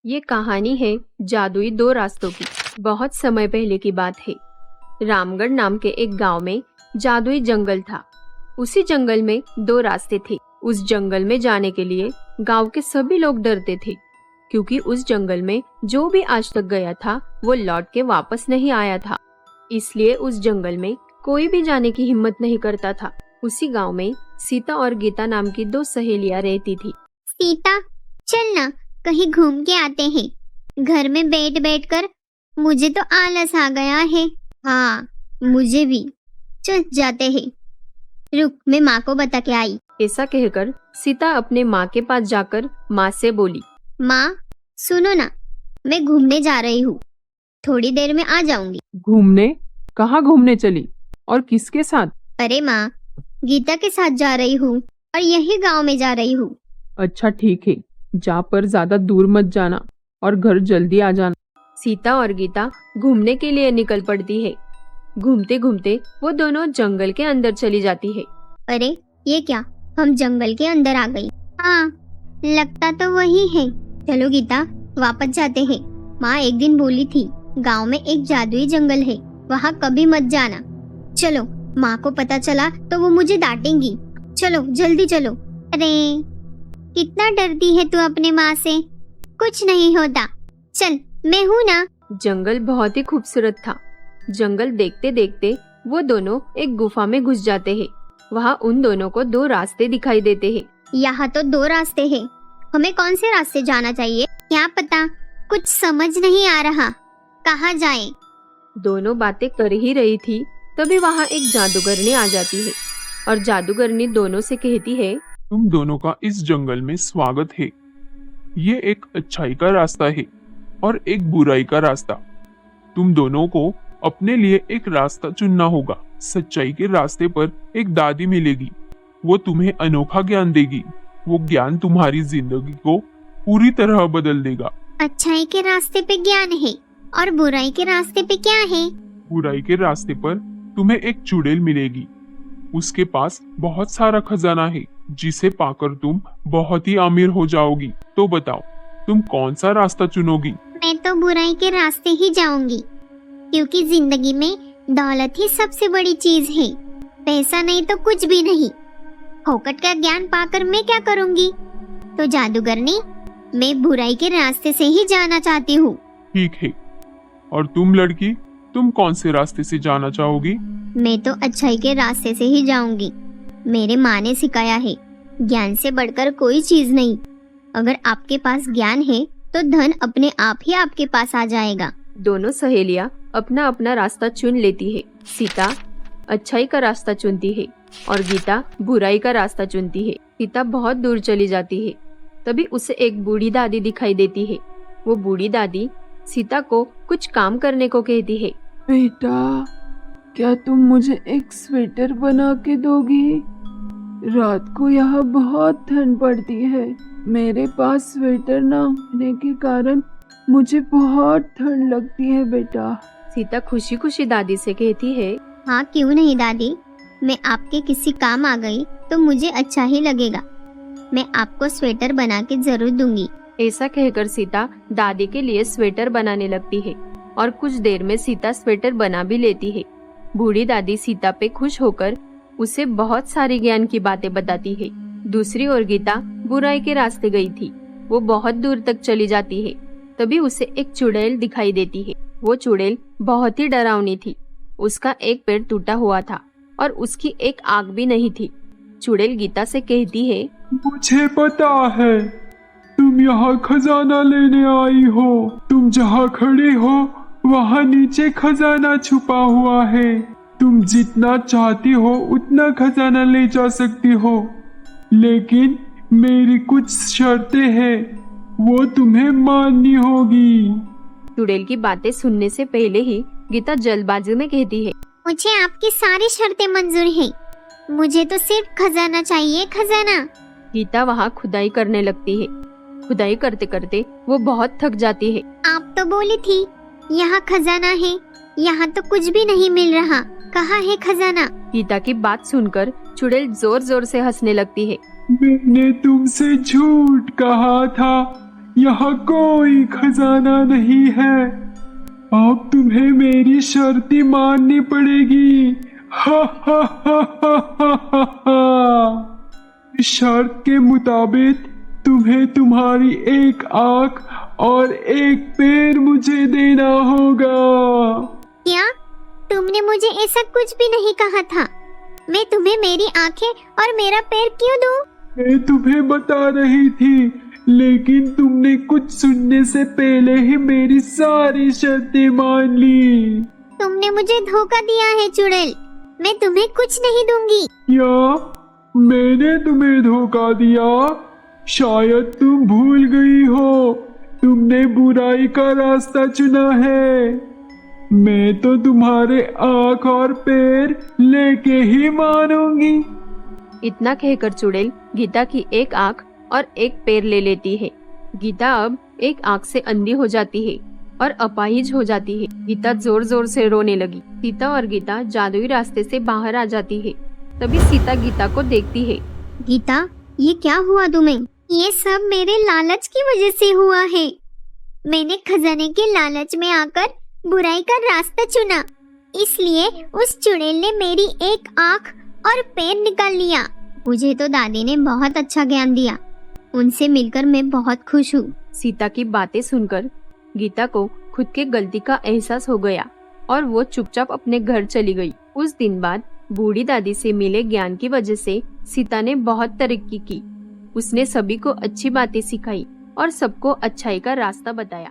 ये कहानी है जादुई दो रास्तों की। बहुत समय पहले की बात है। रामगढ़ नाम के एक गांव में जादुई जंगल था। उसी जंगल में दो रास्ते थे। उस जंगल में जाने के लिए गांव के सभी लोग डरते थे, क्योंकि उस जंगल में जो भी आज तक गया था वो लौट के वापस नहीं आया था। इसलिए उस जंगल में कोई भी जाने की हिम्मत नहीं करता था। उसी गांव में सीता और गीता नाम की दो सहेलियां रहती थी। सीता, चल ना कहीं घूम के आते हैं। घर में बैठ बैठ कर मुझे तो आलस आ गया है। हाँ, मुझे भी। चल जाते हैं। रुक, मैं माँ को बता के आई। ऐसा कहकर सीता अपने माँ के पास जाकर माँ से बोली, माँ सुनो ना, मैं घूमने जा रही हूँ, थोड़ी देर में आ जाऊंगी। घूमने? कहाँ घूमने चली और किसके साथ? अरे माँ, गीता के साथ जा रही हूँ और यही गांव में जा रही हूँ। अच्छा ठीक है, जा पर ज्यादा दूर मत जाना और घर जल्दी आ जाना। सीता और गीता घूमने के लिए निकल पड़ती है। घूमते घूमते वो दोनों जंगल के अंदर चली जाती है। अरे ये क्या, हम जंगल के अंदर आ गई। हाँ, लगता तो वही है। चलो गीता, वापस जाते हैं। माँ एक दिन बोली थी गांव में एक जादुई जंगल है, वहाँ कभी मत जाना। चलो, माँ को पता चला तो वो मुझे डांटेंगी। चलो जल्दी चलो। अरे कितना डरती है तू अपने माँ से। कुछ नहीं होता, चल मैं हूँ ना। जंगल बहुत ही खूबसूरत था। जंगल देखते देखते वो दोनों एक गुफा में घुस जाते हैं। वहाँ उन दोनों को दो रास्ते दिखाई देते हैं। यहाँ तो दो रास्ते हैं, हमें कौन से रास्ते जाना चाहिए? क्या पता, कुछ समझ नहीं आ रहा, कहाँ जाएं? दोनों बातें कर ही रही थी, तभी वहाँ एक जादूगरनी आ जाती है और जादूगरनी दोनों से कहती है, तुम दोनों का इस जंगल में स्वागत है। ये एक अच्छाई का रास्ता है और एक बुराई का रास्ता। तुम दोनों को अपने लिए एक रास्ता चुनना होगा। सच्चाई के रास्ते पर एक दादी मिलेगी, वो तुम्हें अनोखा ज्ञान देगी। वो ज्ञान तुम्हारी जिंदगी को पूरी तरह बदल देगा। अच्छाई के रास्ते पे ज्ञान है और बुराई के रास्ते पे क्या है? बुराई के रास्ते पर तुम्हें एक चुड़ैल मिलेगी। उसके पास बहुत सारा खजाना है, जिसे पाकर तुम बहुत ही अमीर हो जाओगी। तो बताओ, तुम कौन सा रास्ता चुनोगी? मैं तो बुराई के रास्ते ही जाऊंगी, क्योंकि जिंदगी में दौलत ही सबसे बड़ी चीज है। पैसा नहीं तो कुछ भी नहीं। फोकट का ज्ञान पाकर मैं क्या करूंगी? तो जादूगरनी, मैं बुराई के रास्ते से ही जाना चाहती हूँ। ठीक है, और तुम लड़की, तुम कौन से रास्ते से जाना चाहोगी? मैं तो अच्छाई के रास्ते से ही जाऊंगी। मेरे माँ ने सिखाया है, ज्ञान से बढ़कर कोई चीज नहीं। अगर आपके पास ज्ञान है तो धन अपने आप ही आपके पास आ जाएगा। दोनों सहेलियां अपना अपना रास्ता चुन लेती है। सीता अच्छाई का रास्ता चुनती है और गीता बुराई का रास्ता चुनती है। सीता बहुत दूर चली जाती है। तभी उसे एक बूढ़ी दादी दिखाई देती है। वो बूढ़ी दादी सीता को कुछ काम करने को कहती है। बेटा, क्या तुम मुझे एक स्वेटर बना के दोगी? रात को यहाँ बहुत ठंड पड़ती है। मेरे पास स्वेटर ना होने के कारण मुझे बहुत ठंड लगती है बेटा। सीता खुशी खुशी दादी से कहती है, हाँ क्यों नहीं दादी, मैं आपके किसी काम आ गई तो मुझे अच्छा ही लगेगा। मैं आपको स्वेटर बना के जरूर दूंगी। ऐसा कहकर सीता दादी के लिए स्वेटर बनाने लगती है और कुछ देर में सीता स्वेटर बना भी लेती है। बूढ़ी दादी सीता पे खुश होकर उसे बहुत सारी ज्ञान की बातें बताती है। दूसरी ओर गीता बुराई के रास्ते गई थी। वो बहुत दूर तक चली जाती है। तभी उसे एक चुड़ैल दिखाई देती है। वो चुड़ैल बहुत ही डरावनी थी। उसका एक पैर टूटा हुआ था और उसकी एक आंख भी नहीं थी। चुड़ैल गीता से कहती है, मुझे पता है, तुम यहाँ खजाना लेने आई हो। तुम जहाँ खड़े हो वहाँ नीचे खजाना छुपा हुआ है। तुम जितना चाहती हो उतना खजाना ले जा सकती हो, लेकिन मेरी कुछ शर्तें हैं, वो तुम्हें माननी होगी। चुड़ैल की बातें सुनने से पहले ही गीता जल्दबाजी में कहती है, मुझे आपकी सारी शर्तें मंजूर हैं। मुझे तो सिर्फ खजाना चाहिए, खजाना। गीता वहाँ खुदाई करने लगती है। खुदाई करते करते वो बहुत थक जाती है। आप तो बोली थी यहाँ खजाना है, यहाँ तो कुछ भी नहीं मिल रहा। कहाँ है खजाना? गीता की बात सुनकर चुड़ैल जोर जोर से हंसने लगती है। मैंने तुमसे झूठ कहा था यहाँ कोई खजाना नहीं है। अब तुम्हें मेरी शर्तें माननी पड़ेगी। हा हा हा हा हा हा हा। इस शर्त के मुताबिक तुम्हें तुम्हारी एक आंख और एक पैर मुझे देना होगा। क्या? तुमने मुझे ऐसा कुछ भी नहीं कहा था। मैं तुम्हें मेरी आंखें और मेरा पैर क्यों दूं? मैं तुम्हें बता रही थी, लेकिन तुमने कुछ सुनने से पहले ही मेरी सारी शर्तें मान ली। तुमने मुझे धोखा दिया है चुड़ैल। मैं तुम्हें कुछ नहीं दूंगी। क्या मैंने तुम्हें धोखा दिया? शायद तुम भूल गई हो, तुमने बुराई का रास्ता चुना है। मैं तो तुम्हारे आंख और पैर लेके ही मानूंगी। इतना कहकर चुड़ैल गीता की एक आंख और एक पैर ले लेती है। गीता अब एक आंख से अंधी हो जाती है और अपाहिज हो जाती है। गीता जोर जोर से रोने लगी। सीता और गीता जादुई रास्ते से बाहर आ जाती है। तभी सीता गीता को देखती है। गीता, ये क्या हुआ तुम्हें? ये सब मेरे लालच की वजह से हुआ है। मैंने खजाने के लालच में आकर बुराई का रास्ता चुना, इसलिए उस चुड़ैल ने मेरी एक आंख और पैर निकाल लिया। मुझे तो दादी ने बहुत अच्छा ज्ञान दिया। उनसे मिलकर मैं बहुत खुश हूँ। सीता की बातें सुनकर गीता को खुद के गलती का एहसास हो गया और वो चुपचाप अपने घर चली गई। उस दिन बाद बूढ़ी दादी से मिले ज्ञान की वजह से सीता ने बहुत तरक्की की। उसने सभी को अच्छी बातें सिखाई और सबको अच्छाई का रास्ता बताया।